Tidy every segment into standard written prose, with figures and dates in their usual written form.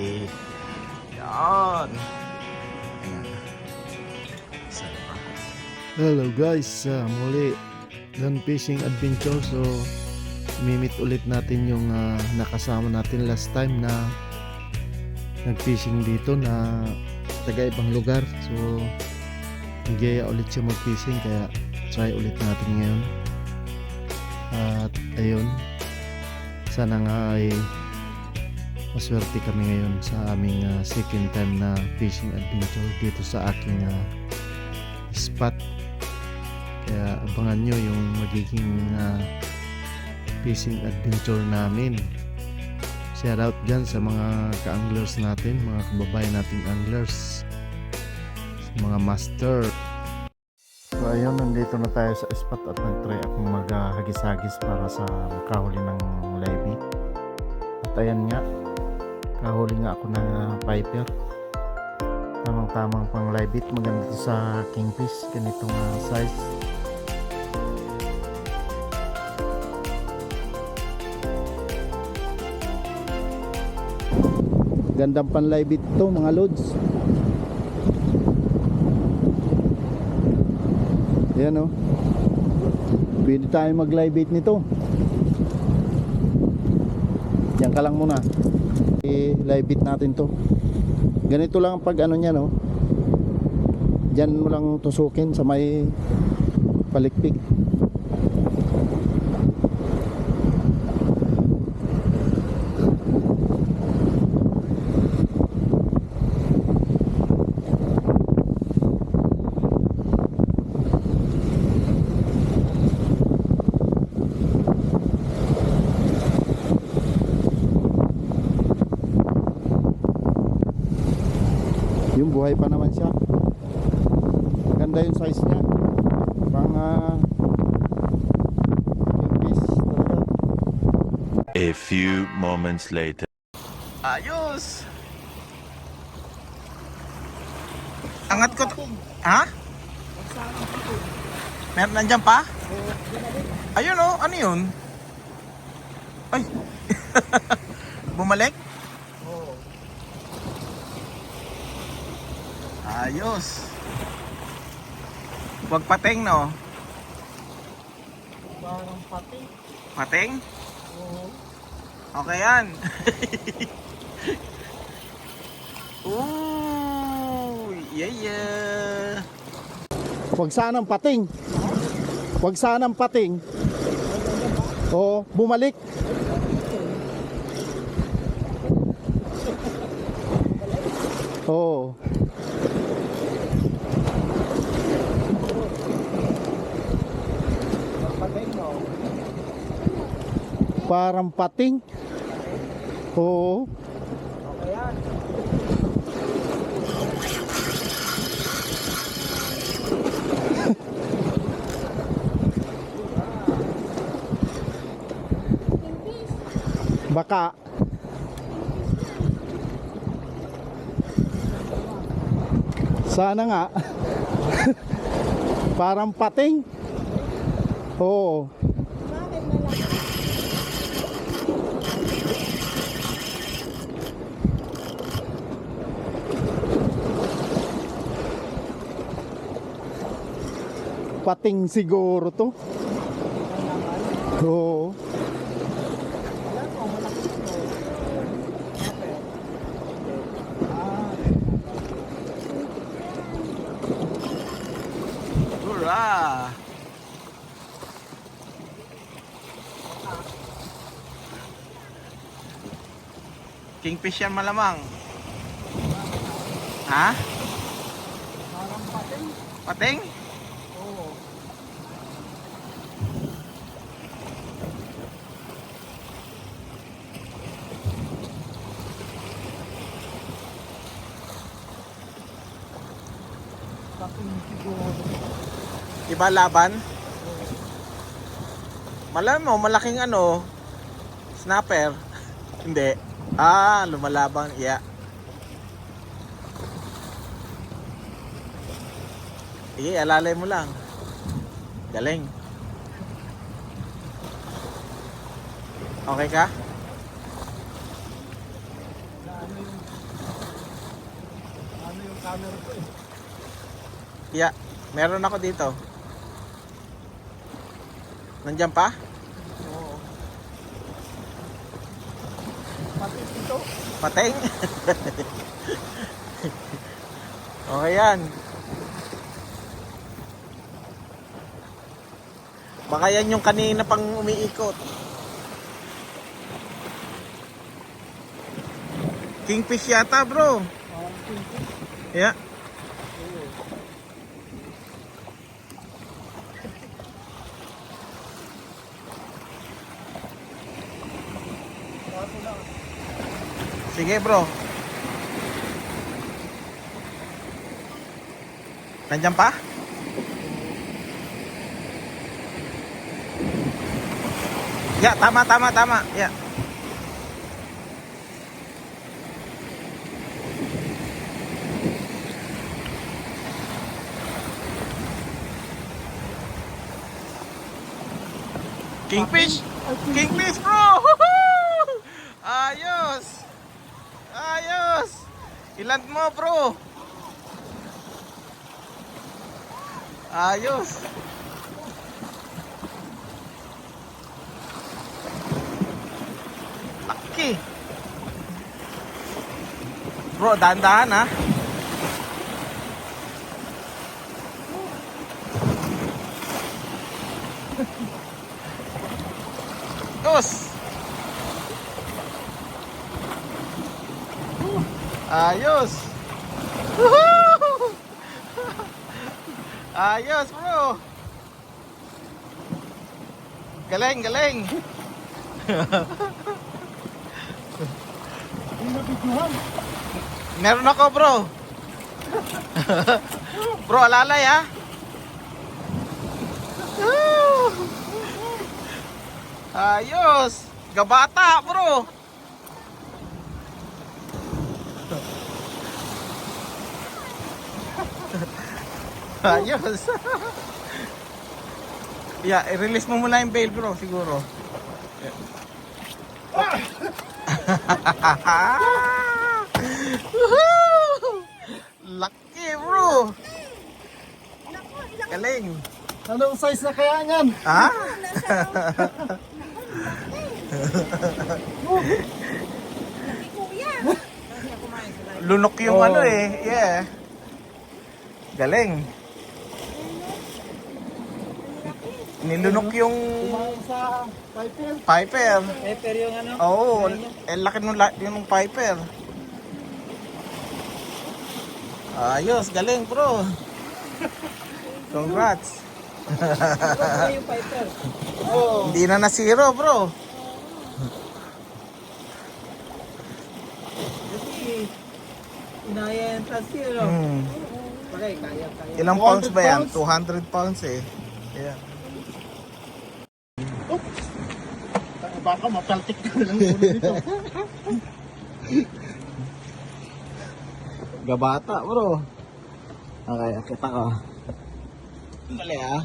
malaki. Yan. Ayan. Isa pa. Hello guys, muli Gun Fishing Adventure. So mimit ulit natin yung nakasama natin last time na nag-fishing dito na taga ibang lugar. So nagyaya ulit siya mag-fishing, kaya try ulit natin ngayon. At ayun, sana nga ay maswerte kami ngayon sa aming second time na fishing adventure dito sa aking spot. Kaya abangan nyo yung magiging fishing adventure namin. Shout out dyan sa mga ka-anglers natin, mga kababayan nating anglers, sa mga master. So ayun, nandito na tayo sa spot at nag-try akong maghagis-hagis para sa makahuli ng live bait. At ayan nga, kahuli nga ako ng piper. Tamang-tamang pang live bait, maganda sa kingfish, ganitong size. Gandang pan live bait to mga lods. Ayan o, pwede tayo mag live bait nito. Yan ka lang muna, live bait natin to. Ganito lang pag ano nya, no, dyan mo lang tusukin sa may palikpik. Yung buhay pa naman siya. Ganda yung size niya. Pang kingfish talaga. A few moments later. Ayos! Angat ko ha? Meron nandyan pa? Ayun o, ano yun? Ay! Bumalik? Ayos. Huwag pating, no? Parang pating. Pating? Okay yan. Ooh, yeah. Huwag sanang pating. Huwag sanang pating. Oo, bumalik. Oo. Parang pating. Oo. Okay yan. Baka. Sana nga. Parang pating. Oo. Pating siguro to. Oo. Hurrah! Kingfish yan malamang. Ha? Parang pating. Pating? Oo. Pating siguro. Iba laban? Malam mo, malaking ano, snapper. Hindi. Ah, lumalaban. Yeah. Sige, alalay mo lang. Galing. Okay ka? Na ano yung camera ko eh. Yeah, meron ako dito. Nandiyan pa? Oo. Pati dito. Pateng? Okay yan. Baka yan yung kanina pang umiikot. Kingfish yata bro. Yeah. Sige bro. Nandiyan pa? Ya, tama. Ya. Kingfish! Kingfish bro! Woohoo! Ayos! Ayos! Ilan mo bro? Ayos! Laki! Bro, dahan-dahan ha? Tos! Ayos! Woohoo! Ayos bro! Galing! Meron ako bro! Bro, alalay ha? Ayos! Gabata bro! Ayos! Yeah, i-release mo muna yung bail bro, siguro. Woohoo! Laki bro! Galing! Anong size na kaya niyan? Ha? Lunok yung Oh. ano eh. Yeah. Galing. Nilunok yung Kumain sa Piper. Piper. Piper yung ano? Oo, laki nung Piper. Ayos, galing bro. Congrats. yung Piper. Oo. Hindi na nasiro bro. Kasi inaya yung plastic, no? Okay, kaya. Ilang pounds ba yan? 200 200 pounds eh. Yeah. Baka mapaltik ka lang ulo nito. Gabata bro. Okay, akita ko. Dali ah.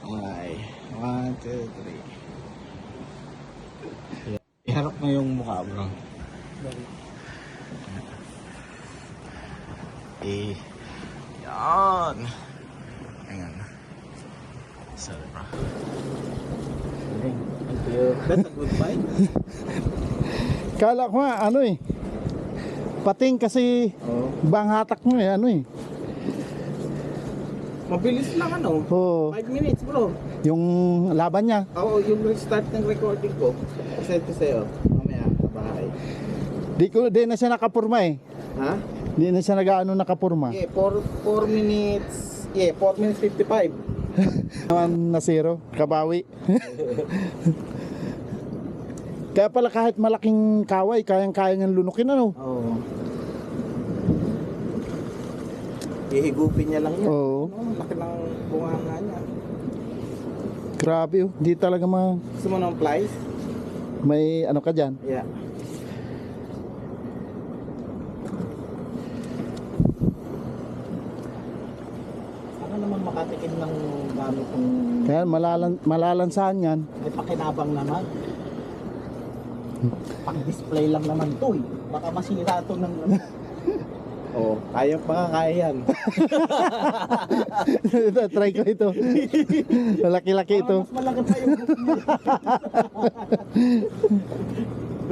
Okay. 1, 2, 3. Iharap mo yung mukha bro. Eh. Yan. Ayan. Sorry bro. Thank you. That's a good fight. Kala ko nga, ano eh. Pating kasi bang hatak mo eh, ano eh. Mabilis lang ano. Oo, 5 minutes bro. yung laban niya. Oo, yung start ng recording ko. Send ko sa'yo. Mamaya, sa bahay. Di na siya nakapurma eh. Ha? Di na siya nag-ano nakapurma. Yeah, 4 minutes. Yeah, 4 minutes 55. Naman na zero, kabawi. Kaya pala kahit malaking kaway, kayang-kaya niyang lunukin ano. Oo. Ihigupin niya lang yan. Oo, Laki ng bunganga niya. grabe oh. Di talaga Gusto mo ng flies? may ano ka dyan. Yeah. Sana naman makatikim ng gamit ng Kaya malalansahan yan. may pakinabang naman. Pang-display lang naman to eh. Baka masira to ng Oh, kaya pa kaya yan. Ito, try ko ito. Malaki-laki ito. Mas malaki pa yung hook niya.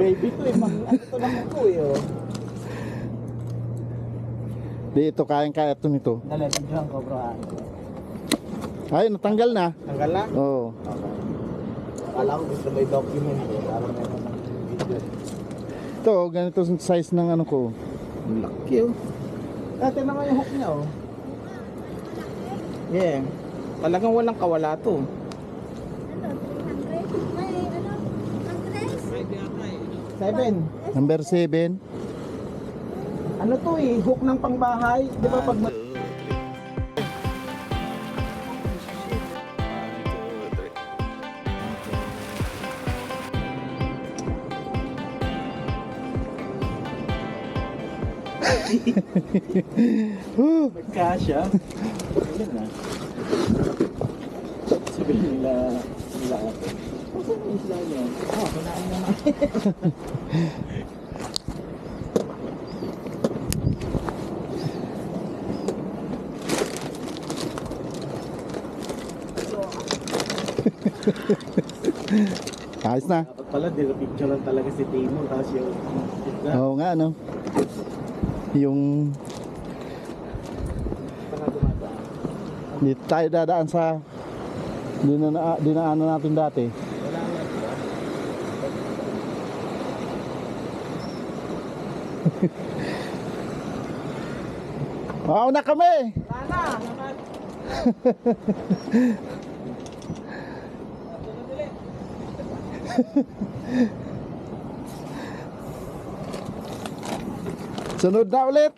Baby to eh, ano to lang ako eh. Oh. Di ito, kayang-kaya ito nito. Dali, bigyan ko bro. Ay, natanggal na. Tanggal na? Oo. Okay. Akala ko gusto may document eh. Para meron ng video. Ito, ganito yung size ng ano ko. Ang laki oh. Dati naman yung hook niya oh. Yeah. Talagang walang kawala to. Seven. Number 7. Ano to eh, hook ng pangbahay. Di ba pag magkasya? Ayun na. Sabihin nila ate. Saan yung isla niya? Oh, kinain naman. Ayos na. Dapat pala, picture lang talaga si Timo. Tapos yung isla. Oo nga, ano. Yung Saan nga dumadaan? dito tayo dadaan sa dinaanan natin dati. Wala nga diba? Wow na kami! Sana! Naman! Sunod na ulit!